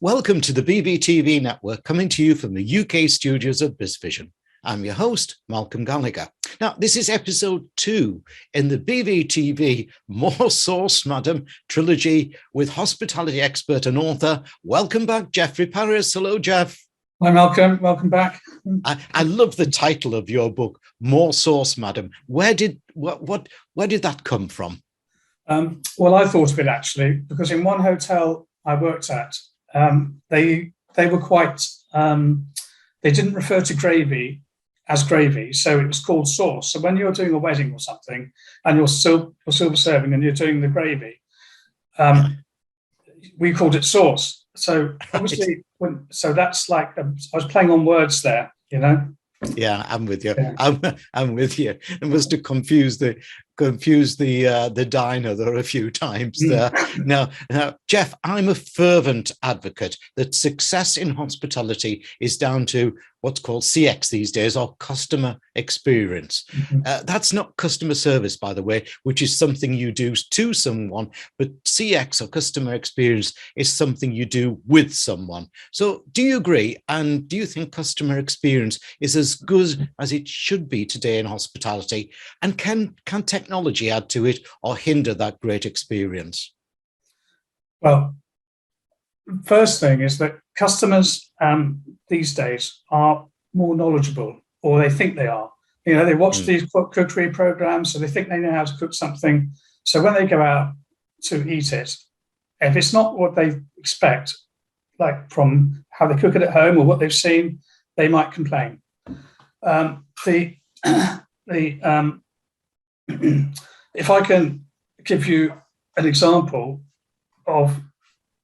Welcome to the BVTV Network, coming to you from the UK studios of BizVision. I'm your host, Malcolm Gallagher. Now, this is episode 2 in the BVTV More Sauce, Madam Trilogy with hospitality expert and author, Welcome Back Geoffrey Paris. Hello, Geoff. Hi, Malcolm. Welcome back. I love the title of your book, More Sauce, Madam. Where did that come from? Well, I thought of it actually, because in one hotel I worked at, they were quite, they didn't refer to gravy as gravy, so it was called sauce. So when you're doing a wedding or something and you're silver serving and you're doing the gravy, we called it sauce. So obviously, so that's like, I was playing on words there, you know? Yeah, I'm with you. Yeah. I'm with you. It must have confused the diner there a few times there. Now, Geoff, I'm a fervent advocate that success in hospitality is down to what's called CX these days, or customer experience. That's not customer service, by the way, which is something you do to someone, but CX, or customer experience, is something you do with someone. So do you agree? And do you think customer experience is as good as it should be today in hospitality? And can technology add to it or hinder that great experience? Well, first thing is that customers these days are more knowledgeable, or they think they are. You know, they watch these cookery programs, so they think they know how to cook something. So when they go out to eat it, if it's not what they expect, like from how they cook it at home or what they've seen, they might complain. If I can give you an example of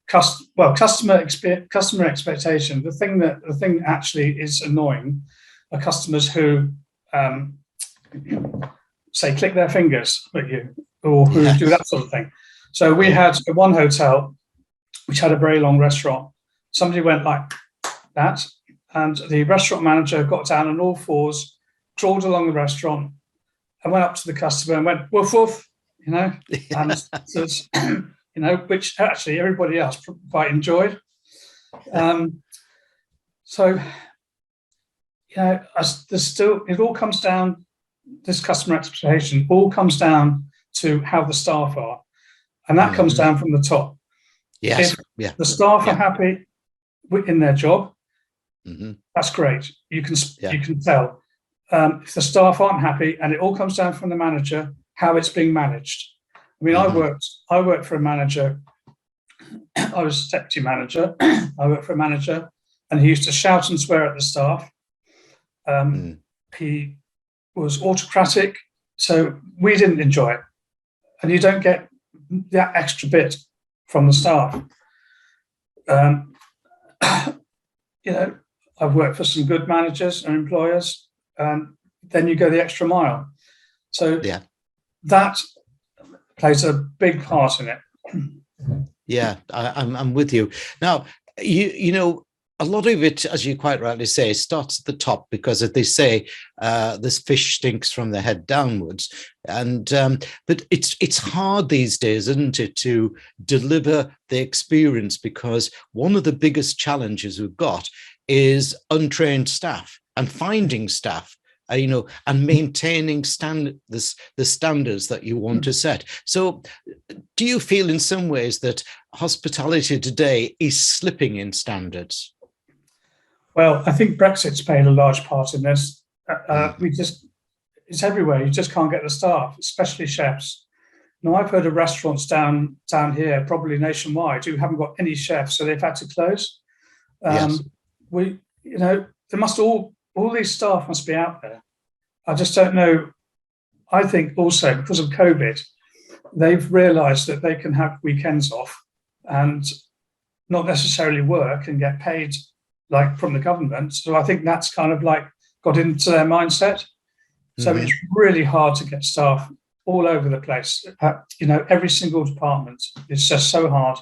customer expectation, the thing that actually is annoying are customers who say click their fingers at you, or who do that sort of thing. So we had one hotel which had a very long restaurant. Somebody went like that, and the restaurant manager got down on all fours, crawled along the restaurant, and went up to the customer and went woof woof, you know, and so it's, you know, which actually everybody else quite enjoyed. So, you know, it all comes down, this customer expectation all comes down to how the staff are, and that comes down from the top. Yes, if the staff are happy in their job, that's great. You can tell. If the staff aren't happy, and it all comes down from the manager, how it's being managed. I mean, I worked for a manager. I was deputy manager. I worked for a manager, and he used to shout and swear at the staff. He was autocratic, so we didn't enjoy it. And you don't get that extra bit from the staff. You know, I've worked for some good managers and employers. Then you go the extra mile. So that plays a big part in it. Yeah, I'm with you. Now, you know, a lot of it, as you quite rightly say, starts at the top, because as they say, this fish stinks from the head downwards. And but it's hard these days, isn't it, to deliver the experience, because one of the biggest challenges we've got is untrained staff and finding staff, you know, and maintaining the standards that you want to set. So do you feel in some ways that hospitality today is slipping in standards? Well, I think Brexit's played a large part in this. It's everywhere. You just can't get the staff, especially chefs. Now, I've heard of restaurants down here, probably nationwide, who haven't got any chefs, so they've had to close. You know, there must all these staff must be out there. I just don't know. I think also because of COVID, they've realised that they can have weekends off and not necessarily work and get paid like from the government. So I think that's kind of like got into their mindset. So it's really hard to get staff all over the place. You know, every single department. It's just so hard.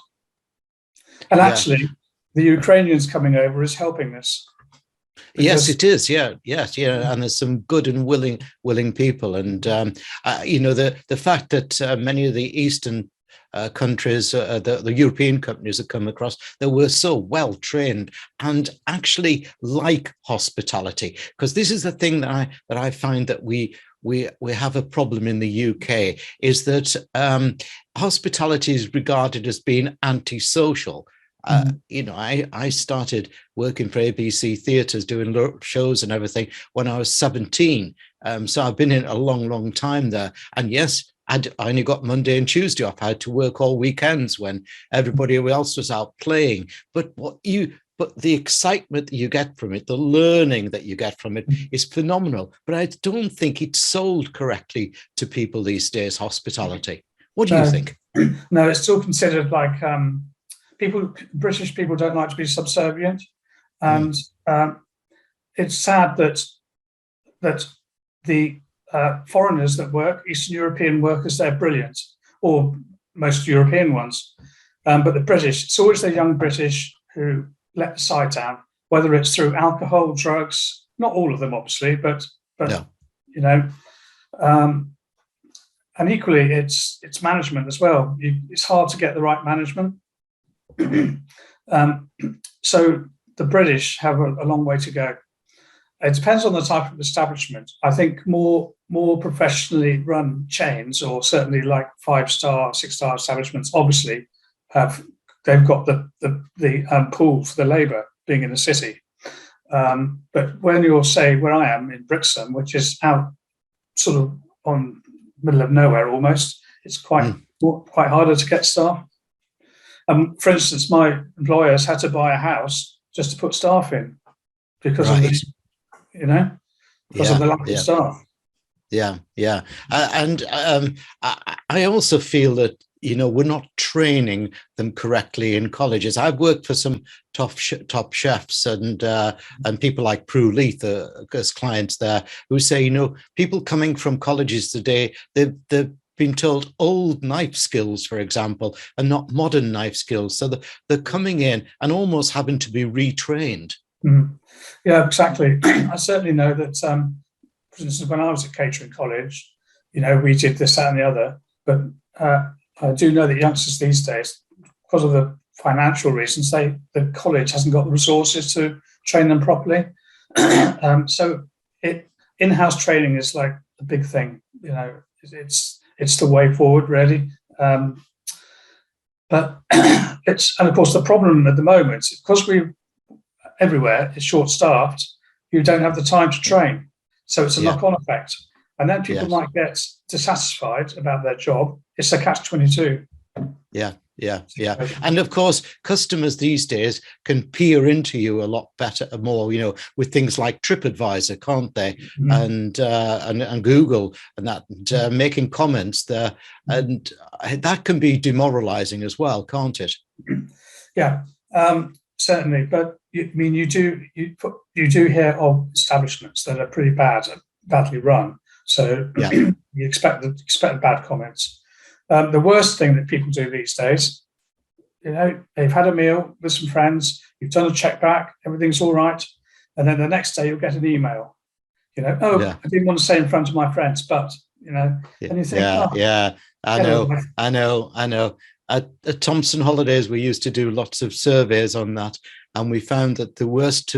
And actually, the Ukrainians coming over is helping this. Yes, it is. Yes, and there's some good and willing people, and you know, the fact that many of the Eastern countries, the European companies that come across, that were so well trained and actually like hospitality. Because this is the thing that I find that we have a problem in the UK, is that hospitality is regarded as being antisocial. You know, I started working for ABC Theatres doing shows and everything when I was 17. So I've been in a long time there. And yes, I only got Monday and Tuesday off. I had to work all weekends when everybody else was out playing. But the excitement that you get from it, the learning that you get from it is phenomenal. But I don't think it's sold correctly to people these days, hospitality. What do you think? No, it's still considered like British people don't like to be subservient. And it's sad that the foreigners that work, Eastern European workers, they're brilliant, or most European ones. But the British, it's always the young British who let the side down, whether it's through alcohol, drugs, not all of them, obviously, but no. You know, and equally it's management as well. It's hard to get the right management. So the British have a long way to go. It depends on the type of establishment. I think more professionally run chains, or certainly like 5-star, 6-star establishments, obviously they've got the pool for the labour being in the city. But when you're, say, where I am in Brixham, which is out sort of on middle of nowhere almost, it's quite harder to get staff. For instance, my employers had to buy a house just to put staff in because of this, you know, because of the lack of staff. Yeah. And I also feel that, you know, we're not training them correctly in colleges. I've worked for some top chefs and people like Prue Leith as clients there, who say, you know, people coming from colleges today, they've been told old knife skills, for example, and not modern knife skills. So they're coming in and almost having to be retrained. Yeah, exactly. I certainly know that, for instance, when I was at catering college, you know, we did this, that, and the other. But I do know that youngsters these days, because of the financial reasons, the college hasn't got the resources to train them properly. So in-house training is like a big thing. You know, it's the way forward, really. But and of course the problem at the moment, because everywhere is short-staffed, you don't have the time to train. So it's a knock-on effect. And then people might get dissatisfied about their job. It's a catch-22. Yeah. And of course, customers these days can peer into you a lot better, more, you know, with things like TripAdvisor, can't they? And Google and that, and making comments there. And that can be demoralizing as well, can't it? Yeah, certainly. But you do hear of establishments that are pretty badly run. So you expect bad comments. The worst thing that people do these days, you know, they've had a meal with some friends, you've done a check back, everything's all right, and then the next day you'll get an email, you know, I didn't want to say in front of my friends, but, you know, and you think, I know. At Thompson Holidays, we used to do lots of surveys on that, and we found that the worst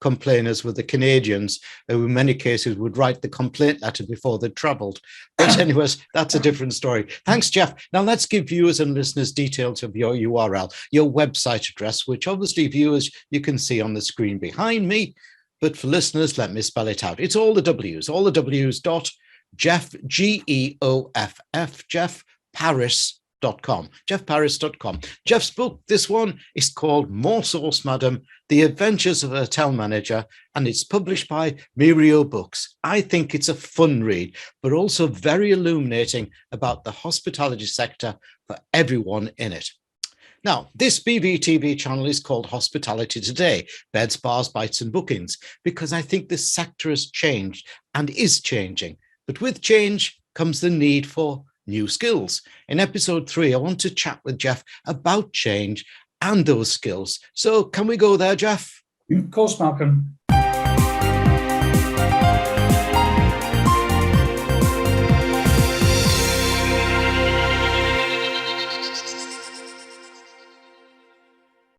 complainers were the Canadians, who in many cases would write the complaint letter before they travelled. But anyways, that's a different story. Thanks, Geoff. Now let's give viewers and listeners details of your URL, your website address, which obviously viewers, you can see on the screen behind me. But for listeners, let me spell it out. It's all the W's dot Geoff, Geoff, Geoff Paris. GeoffParis.com. Geoff's book, this one, is called More Sauce, Madam, The Adventures of a Hotel Manager, and it's published by Mirio Books. I think it's a fun read, but also very illuminating about the hospitality sector for everyone in it. Now, this BVTV channel is called Hospitality Today, Beds, Bars, Bites and Bookings, because I think this sector has changed and is changing. But with change comes the need for new skills. In episode 3, I want to chat with Geoff about change and those skills. So can we go there, Geoff? Of course, Malcolm.